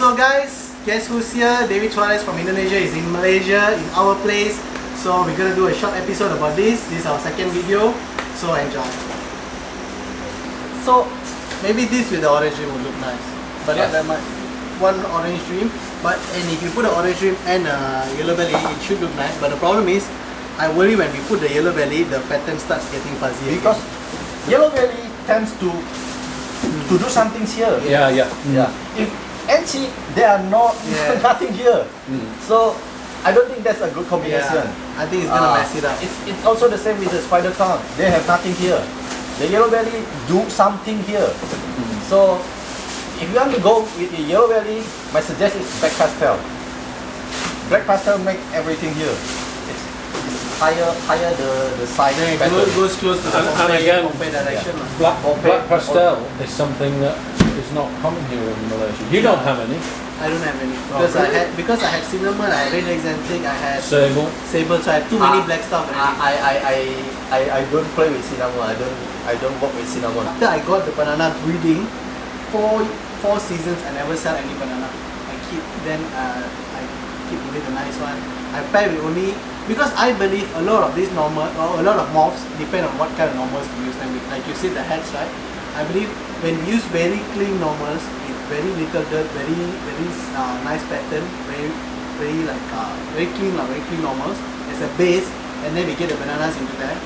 So guys, guess who's here? David Suarez from Indonesia is in Malaysia, in our place. So we're gonna do a short episode about this. This is our second video. So enjoy. So maybe this with the orange rim will look nice, but not that much. One orange rim, and if you put an orange rim and a yellow belly, it should look nice. But the problem is, I worry when we put the yellow belly, the pattern starts getting fuzzy. Because yellow belly tends to do something here. Yeah. If NC, there are nothing here. So I don't think that's a good combination. Yeah, I think it's gonna mess it up. It's also the same with the spider tongue. They have nothing here. The yellow belly do something here. So if you want to go with the yellow belly, my suggestion is black pastel. Black pastel make everything here. It's higher the size. It goes close to the Pompe direction. Black pastel is something that is not common here in Malaysia. You don't have any. I don't have any because I had cinnamon, I had red exotic, I had sable, so I had too many black stuff. I don't play with cinnamon. I don't work with cinnamon. After I got the banana breeding, four seasons I never sell any banana. I keep only the nice one. I pair with only because I believe a lot of these normal or a lot of morphs depend on what kind of normals you use them with. Like you see the hats, right? I believe when you use very clean normals, with very little dirt, very nice pattern, very clean normals as a base, and then we get the bananas into that.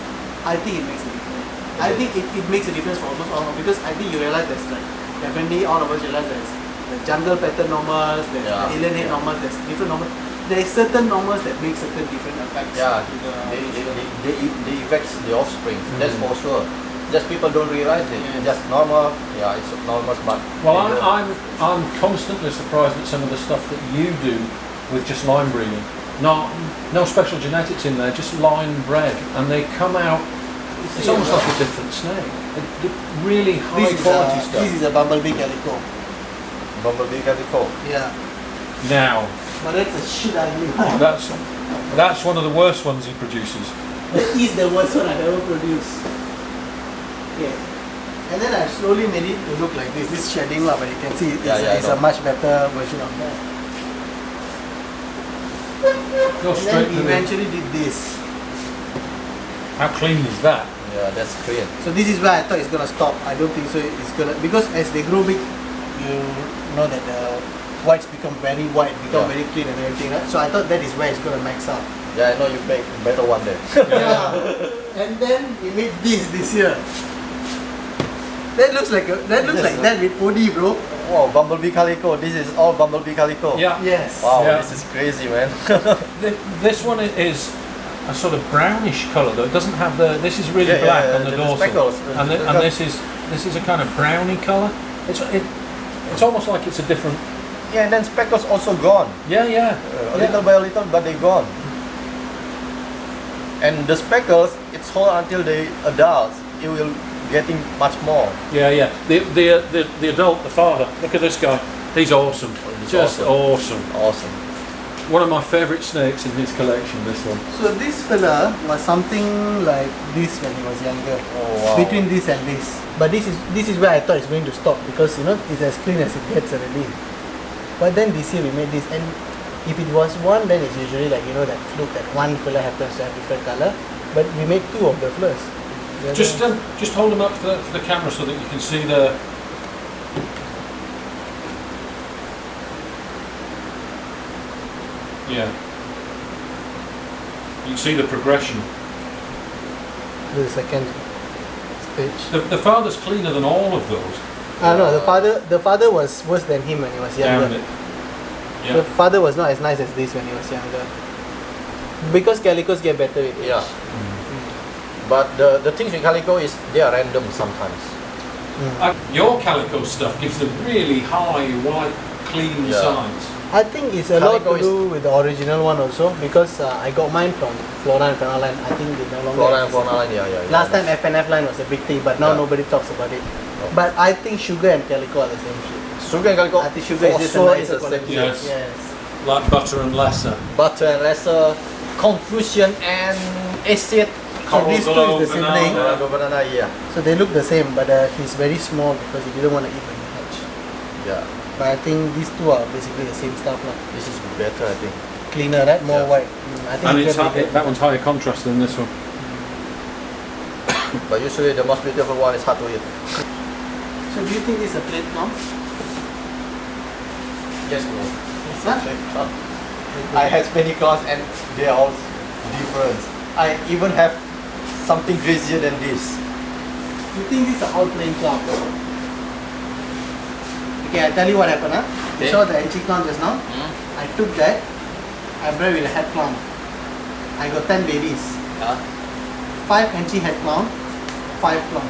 I think it makes a difference. I think it makes a difference for almost all of them, because I think you realize there's like definitely all of us realize there's the jungle pattern normals, there's the alien head normals, there's different normals. There is certain normals that make certain different effects. Yeah, they affect the offspring. That's for sure. Just people don't realize it. Yes. Just normal. Yeah, it's normal, but well, I'm constantly surprised at some of the stuff that you do with just line breeding. No special genetics in there, just line bred, and they come out. It's almost like a different snake. Really high quality stuff. This is a bumblebee calico. Bumblebee calico. Yeah. Now. But that's a shit ugly one. That's one of the worst ones he produces. That is the worst one I've ever produced. Okay. And then I've slowly made it to look like this. This shedding lah, but you can see it's a much better version of that. Go and straight then we eventually did this. How clean is that? Yeah, that's clean. So this is where I thought it's gonna stop. I don't think so. It's gonna, because as they grow big, you know that the whites become very white, very clean and everything, right? So I thought that is where it's gonna max out. Yeah, I know you make better one there. Yeah. And then we made this year. That looks like that with OD, bro. Wow, bumblebee calico. This is all bumblebee calico. Yeah. Yes. Wow, yeah. This is crazy, man. This one is a sort of brownish colour though. It doesn't have the. This is really black on the dorsal, speckles, and this is a kind of browny colour. It's almost like it's a different. Yeah, and then speckles also gone. Yeah. Little by little, but they gone. And the speckles, it's whole until the adults. It will getting much more. Yeah. The adult, the father. Look at this guy. He's awesome. Just awesome. Awesome. One of my favourite snakes in his collection. This one. So this fella was something like this when he was younger. Oh wow. Between this and this. But this is where I thought it's going to stop, because it's as clean as it gets already. But then this year we made this, and if it was one, then it's usually like that fluke that one fella happens to have different color. But we made two of the flowers. Just hold them up for the camera so that you can see the. Yeah. You can see the progression. The second stage. The father's cleaner than all of those. No, the father was worse than him when he was younger. Yeah. The father was not as nice as this when he was younger. Because calicos get better with age. Yeah. But the things with calico is they are random sometimes. Your calico stuff gives them really high, white, clean sides. I think it's a lot to do with the original one also, because I got mine from Flora and Fauna line. I think they no longer Flora and Fauna line, yeah. Last time FNF line was a big thing, but now nobody talks about it. No. But I think Sugar and Calico are the same shit. Sugar and Calico, I think Sugar is just a nicer quality. Yes. Like butter and lesser. Butter and lesser, confusion and acid. So these two is the sibling. Banana, yeah. So they look the same, but he's very small because he didn't want to eat when he hatched. Yeah. But I think these two are basically the same stuff lah. This is better, I think. Cleaner, right? More Yeah. white. I think And you it's get the- that one's higher contrast than this one. But usually the most beautiful one is hard to eat. So do you think this is a plate now? Yes, bro. Yes, huh? I had many clowns and they are all different. I even have something crazier than this. You think these are all plain clowns? Okay, I'll tell you what happened. Huh? You Okay. saw the NC clown just now? I took that, I bred with a head clown. I got 10 babies. Huh? 5 NC head clown, 5 clown.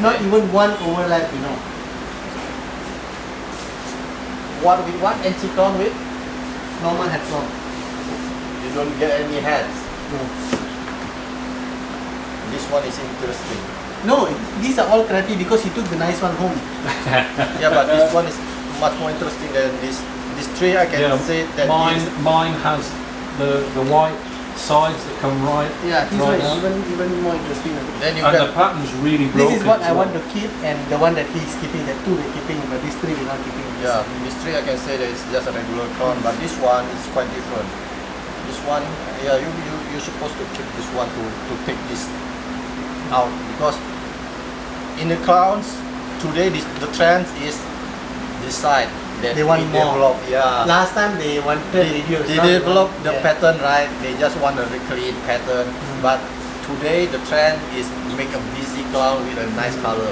Not even one overlap, you know. What with what NC clown with? Normal head clown. You don't get any heads. No. This one is interesting. No, these are all crappy because he took the nice one home. Yeah, but this one is much more interesting than this. This tree, I can say that mine has the white sides that come right. Yeah, his right one up. is even more interesting. then you And can the pattern's really broken. This is what as I well. want to keep, and the one that he's keeping, that 2 we're keeping, but these 3 we're not keeping. yeah, this tree I can say that it's just a regular clown, but this one is quite different. This one, yeah, you're supposed to keep this one to take this out because in the clowns today the trend is this side that They want more. develop. Yeah. Last time they wanted reduce. They now develop want- the yeah. pattern right. They just want a clean pattern. But today the trend is make a busy clown with a nice color.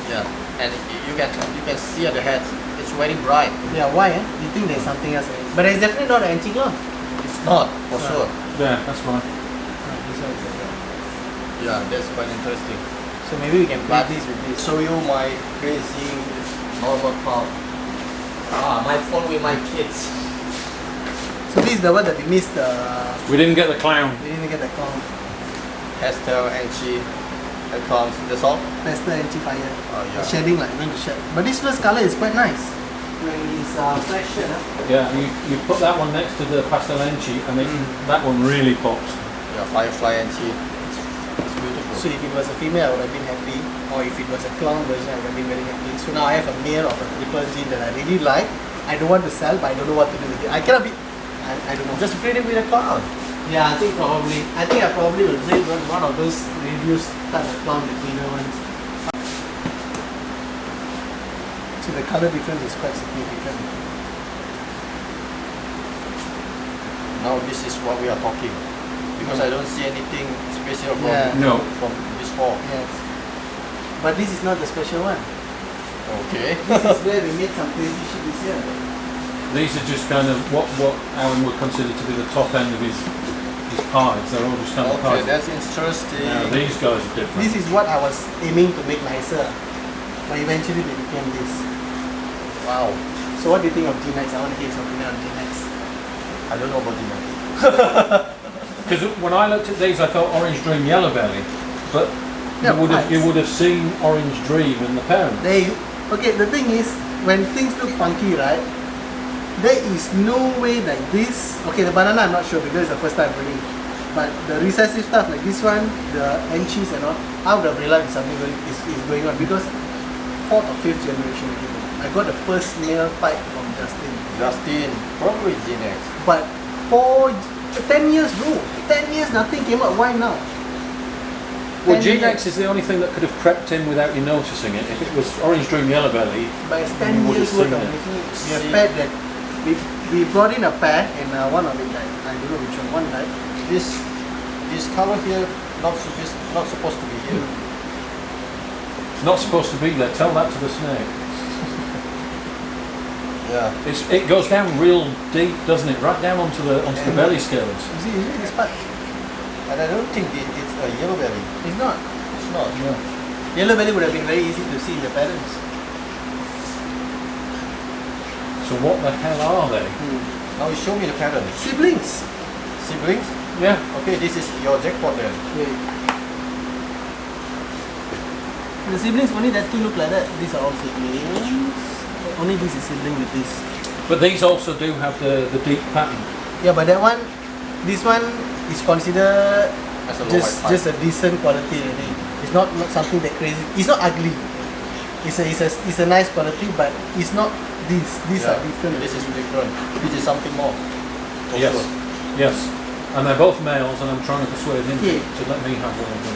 Yeah, and you can see at the head. It's very bright. Yeah, why? You think there's something else? But it's definitely not an antique clown. It's not for Yeah. sure. Yeah, that's right. This one is like that. Yeah, that's quite interesting. So maybe we can play But this with this. show you my crazy normal clown. My phone with my kids. So this is the one that we missed. We didn't get the clown. We didn't get the clown. Pastel and she and clowns. That's all. Pastel and fire. Oh, yeah. The shading like going to shed. But this first color is quite nice. When it's fresh shed, huh? Yeah, you put that one next to the pastel enchi, and that one really pops. Yeah, firefly and she. It's beautiful. So if it was a female, I would have been happy. Or if it was a clown version, I would have been very happy. So now I have a male of a triple gene that I really like. I don't want to sell, but I don't know what to do with it. I cannot be. I don't know. Just breed it with a clown. Yeah, I think probably. I think I probably will breed one of those reduced type of clown, the cleaner ones. So the color difference is quite significant. Now this is what we are talking. Because I don't see anything special from, Yeah. No. from this four. Yes. But this is not the special one. Okay. This is where we made some crazy shit this year. These are just kind of what Alan would consider to be the top end of his pies. They're all just standard Okay, pies. that's interesting. Now, these guys are different. This is what I was aiming to make nicer. But eventually they became this. Wow. So what do you think of G-Nights? I want to hear some opinion on G-Nights. I don't know about the name. Because when I looked at these, I thought Orange Dream Yellow Belly, but Yeah, you would have seen Orange Dream in the parent. There you, okay, the thing is, when things look funky, right, there is no way like this. Okay, the banana I'm not sure because it's the first time bringing. But the recessive stuff like this one, the enchies and all, I would have realized something is going on because 4th or 5th generation again. I got the first male type from Justin. Justin, probably G-Nex. But 10 years bro, 10 years nothing came out, why now? Well, 10 G-Nex years. is the only thing that could have crept in without you noticing it. If it was Orange Dream Yellow Belly, But it's you 10 would years have worth seen of it. making it. We have paired that. We brought in a pair and one of it died. I don't know which one died. This color here not supposed to be here. It's not supposed to be there. Tell that to the snake. Yeah. It goes down real deep, doesn't it? Right down onto the belly scales. You see this part? And I don't think it's a yellow belly. It's not. It's not. Yeah. Yellow belly would have been very easy to see in the parents. So what the hell are they? Now you show me the pattern. Siblings. Siblings? Yeah. Okay, this is your jackpot then. Wait. The siblings only that two look like that. These are all siblings. Only this is sibling with this. But these also do have the deep pattern. Yeah, but that one, this one is considered As a low white just a decent quality already. It's not something that crazy. It's not ugly. It's a nice quality, but it's not this. These are different. This is different. This is something more. For Yes, sure. yes. And they're both males, and I'm trying to persuade him Yeah. to let me have one of them.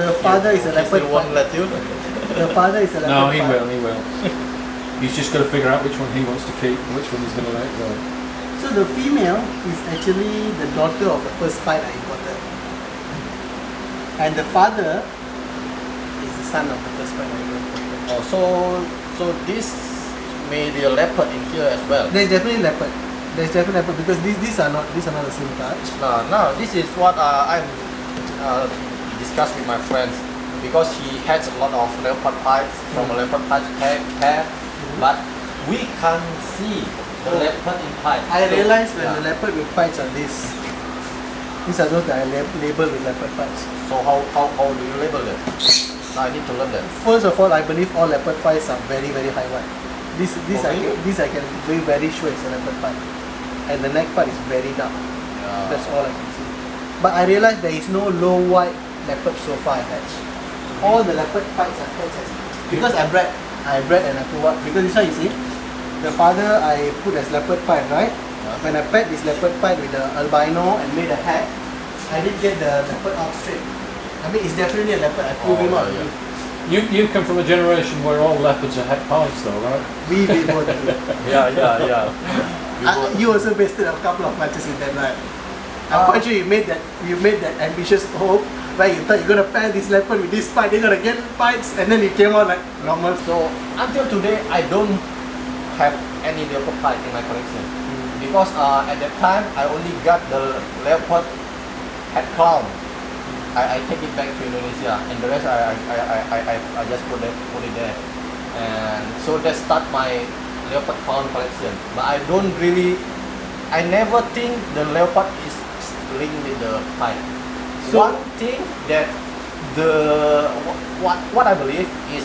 The father is a He leopard. still won't let you. The father is a leopard. No, he will. He's just got to figure out which one he wants to keep and which one he's going to let go. So the female is actually the daughter of the first pied I imported, and the father is the son of the first pied I imported. Oh, so this may be a leopard in here as well. There's definitely leopard. Because these are not the same touch. No, this is what I'm discussed with my friends, because he has a lot of leopard pipes from a leopard pipe pair, but we can't see the leopard in pipe. I So, realized when yeah. the leopard with pipes are these. These are those that I labeled with leopard pipes. So how do you label them? Now I need to learn that. First of all, I believe all leopard pipes are very high white. This Okay. I can be very sure it's a leopard pipe, and the neck part is very dark. Yeah. That's all I can see. But I realized there is no low white leopard so far attached. All the leopard pipes are attached because I bred and I put what, because this one you see, the father I put as leopard pipe, right? When I paired this leopard pipe with the albino and made a hat, I did get the leopard out straight. I mean, it's definitely a leopard. I proved him out. yeah. You come from a generation where all leopards are het pies, though, right? We both do. Yeah. You also wasted a couple of matches with them, right? I'm quite sure you made that ambitious hope, right? You thought you're gonna pair this leopard with this pipe, they're gonna get pipes, and then it came out like normal. So until today, I don't have any leopard pipe in my collection, because at that time I only got the leopard head crown. I take it back to Indonesia, and the rest I just put it there, and so that start my leopard crown collection. But I never think the leopard is linked with the pipe. So- One thing that what I believe is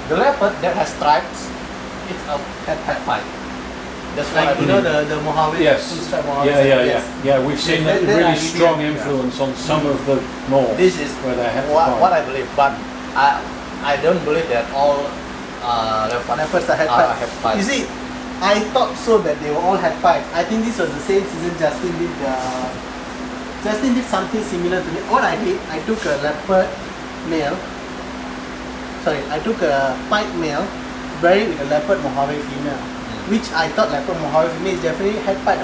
the leopard that has stripes, it's a head pipe. That's what I Like, you believe. know the Mojave, Yes. two-stripe Mojave. Yeah. Yes. Yeah, we've seen a That really idea, strong yeah. influence on some of the morphs This is where they have what I believe, but I don't believe that all Leopards are head head pipes. pipes. You see, I thought so that they were all head pipes. I think this was the same season Justin did something similar to me. What I did, I took a leopard male. Sorry, I took a pipe male, bred with a leopard Mojave female, which I thought leopard Mojave female is definitely head pipe.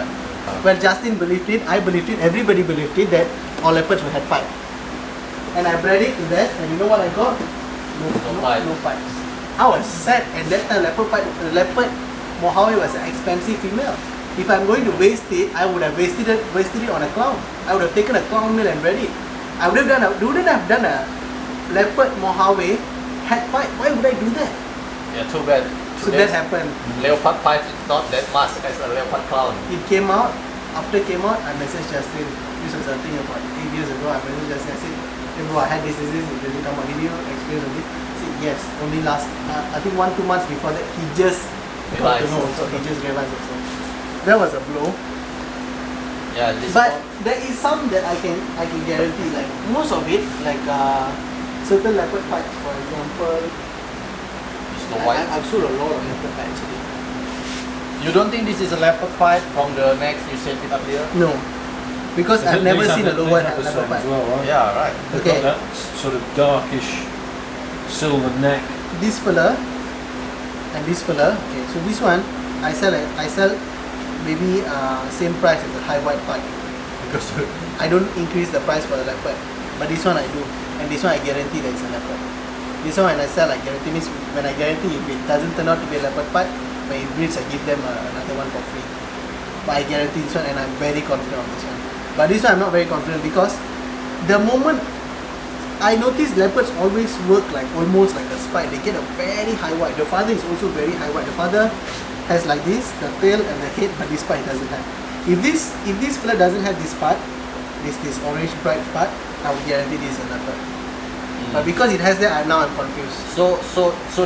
Well, Justin believed it, I believed it, everybody believed it that all leopards were head pipe. And I bred it to that, and you know what I got? No pipes. I was sad, and that time leopard Mojave was an expensive female. If I'm going to waste it, I would have wasted it on a clown. I would have taken a clown male and bred it. I wouldn't have done a leopard Mojave head pipe. Why would I do that? Yeah, too bad. So that happened. Leopard pipe is not that much as a leopard crown. It came out. After it came out, I messaged Justin. This was I think about 8 years ago. I messaged Justin. I said, "Hey bro, I had this. It didn't come out. Did you experience it?" He said, "Yes. Only last, I think 1-2 months before that, he just got to Realized. know. So he just realized it. So that was a blow. Yeah, this But there is some that I can guarantee. Like most of it, like certain leopard pipes, for example. is the white. I've sold a lot of leopard pipes actually. You don't think this is a leopard pipe from the next you said it up there? No, because I've never These seen have a the- lower these have the leopard same as pipe. well, right? Yeah, right. They've Okay. got that sort of darkish silver neck. This fella and this fella. Okay, so this one I sell maybe same price as the high white pipe because I don't increase the price for the leopard, but this one I do, and this one I guarantee that it's a leopard. This one when I sell, I guarantee means when I guarantee if it doesn't turn out to be a leopard pipe, when it breeds I give them another one for free. But I guarantee this one, and I'm very confident on this one. But this one I'm not very confident because the moment I notice leopards always work like almost like a spike. They get a very high white. The father is also very high white. The father has like this, the tail and the head, but this part doesn't have. If this fella doesn't have this part, this orange bright part, I would guarantee this is a leopard. But because it has that, now I'm confused. So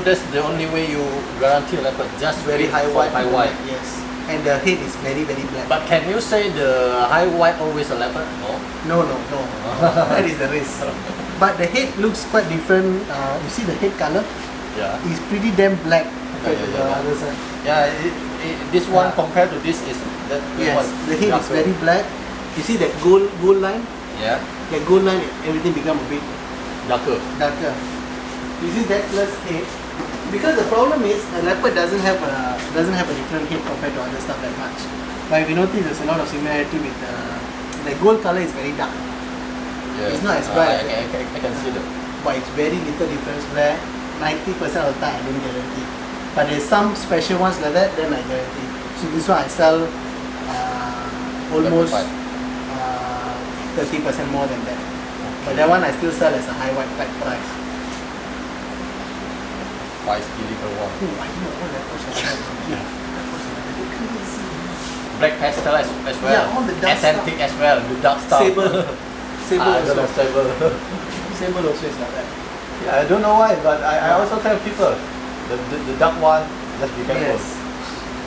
that's the only way you guarantee a leopard, just Very high white. High white. Yes. And the head is very black. But can you say the high white always a leopard? No. No. That is the risk. but the head looks quite different. You see the head color? Yeah. It's pretty damn black compared to the other side. Yeah, this one Yeah. compared to this is that Yes, one the head is darker. very black. You see that gold line? Yeah, That gold line, everything become a bit darker. darker. You see that plus head? Because the problem is a leopard doesn't have a different head compared to other stuff that much. But if you notice, there's a lot of similarity with the gold color is very dark, Yeah. It's not as bright. I can see that. but it's very little difference where 90% of the time I don't guarantee. But there's some special ones like that, then I guarantee. So this one I sell almost 30% more than that. But that one I still sell as a high white pack price. 5 kg per one. Oh, I know all that was Black pastel as well. Yeah, all the dark Authentic as well. The dark stuff. Sable. Sable I don't know, also. sable. Sable also is like that. Yeah, I don't know why, but I also tell people the dark one, just be careful. Yes.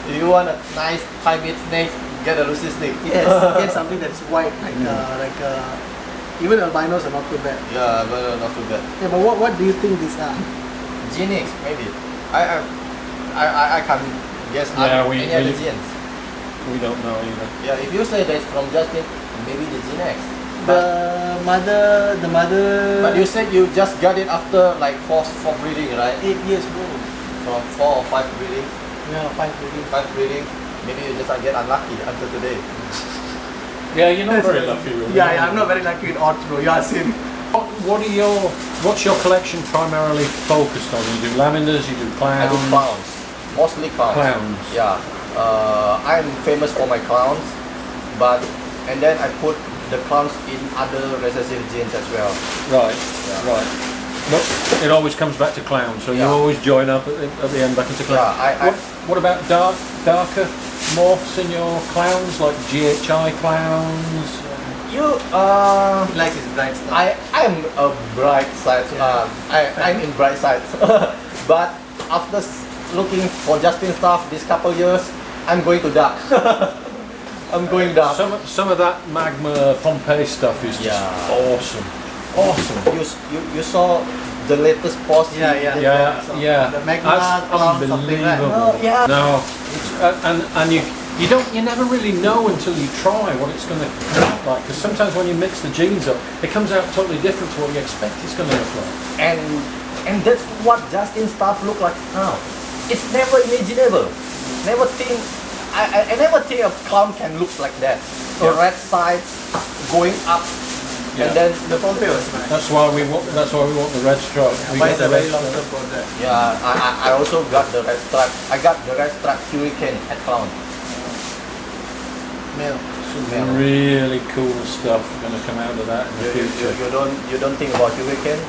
If you want a nice high-mid snake, get a lucid snake. Yes, get something that's white, like even albinos are not too bad. Yeah, but not too bad. Yeah, but what do you think these are? Genix, maybe. I can't guess. Yeah, any other genes. We don't know either. Yeah, if you say that's from Justin, maybe the Genix. The mother. But you said you just got it after like four breeding, right? 8 years bro. From 4 or 5 breeding. Yeah, 5 breeding. 5 breeding. Maybe you just get unlucky until today. Yeah, you're not very lucky, really. Yeah, I'm not very lucky in odds, bro. You ask him. What's your collection primarily focused on? You do lavenders, you do I clowns. do clowns, mostly clowns. Clowns. Yeah, I'm famous for my clowns, and then I put the clowns in other recessive genes as well. Right, Yeah. right. But it always comes back to clowns, so you Yeah. always join up at the end back into clowns. Yeah, What about darker morphs in your clowns, like GHI clowns? He likes his bright stuff. I'm a bright side. I'm in bright side, but after looking for Justin stuff this couple years, I'm going to dark. I'm going dark. Some of that magma Pompeii stuff is just Yeah. awesome. Awesome. You saw the latest post? Yeah. Yeah. The magma That's cloud, something like that. unbelievable. Oh, yeah. No, and you never really know until you try what it's going to come out like. Because sometimes when you mix the genes up, it comes out totally different to what you expect it's going to look like. And that's what Justin stuff look like now. It's never imaginable. Never think. I never think a clown can look like that. The Yeah. red sides going up, Yeah. and then The Pompey was nice. That's why we want the red stripe. We But got it's the a very red long stripe. term project. yeah. I also got the red stripe. I got the red stripe hurricane at clown. Male. Some really cool stuff going to come out of that in the future. You don't think about hurricane?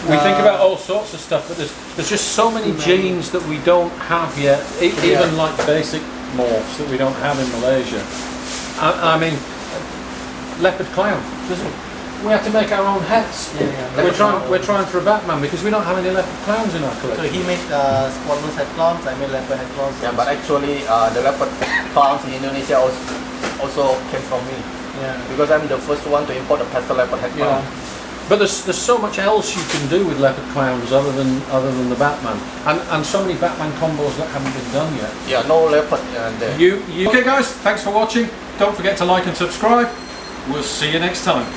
We think about all sorts of stuff, but there's just so many genes that we don't have yet, even like basic morphs that we don't have in Malaysia. I mean, leopard clown. We have to make our own hats. Yeah. We're trying for a Batman because we don't have any leopard clowns in our So collection. he made Squamous head clowns, I made leopard head clowns. Yeah, but actually the leopard clowns in Indonesia also came from me. Yeah. Because I'm the first one to import a pastel leopard head clown. But there's so much else you can do with leopard clowns other than the Batman, and so many Batman combos that haven't been done yet. Yeah, no leopard there. Okay guys, thanks for watching. Don't forget to like and subscribe. We'll see you next time.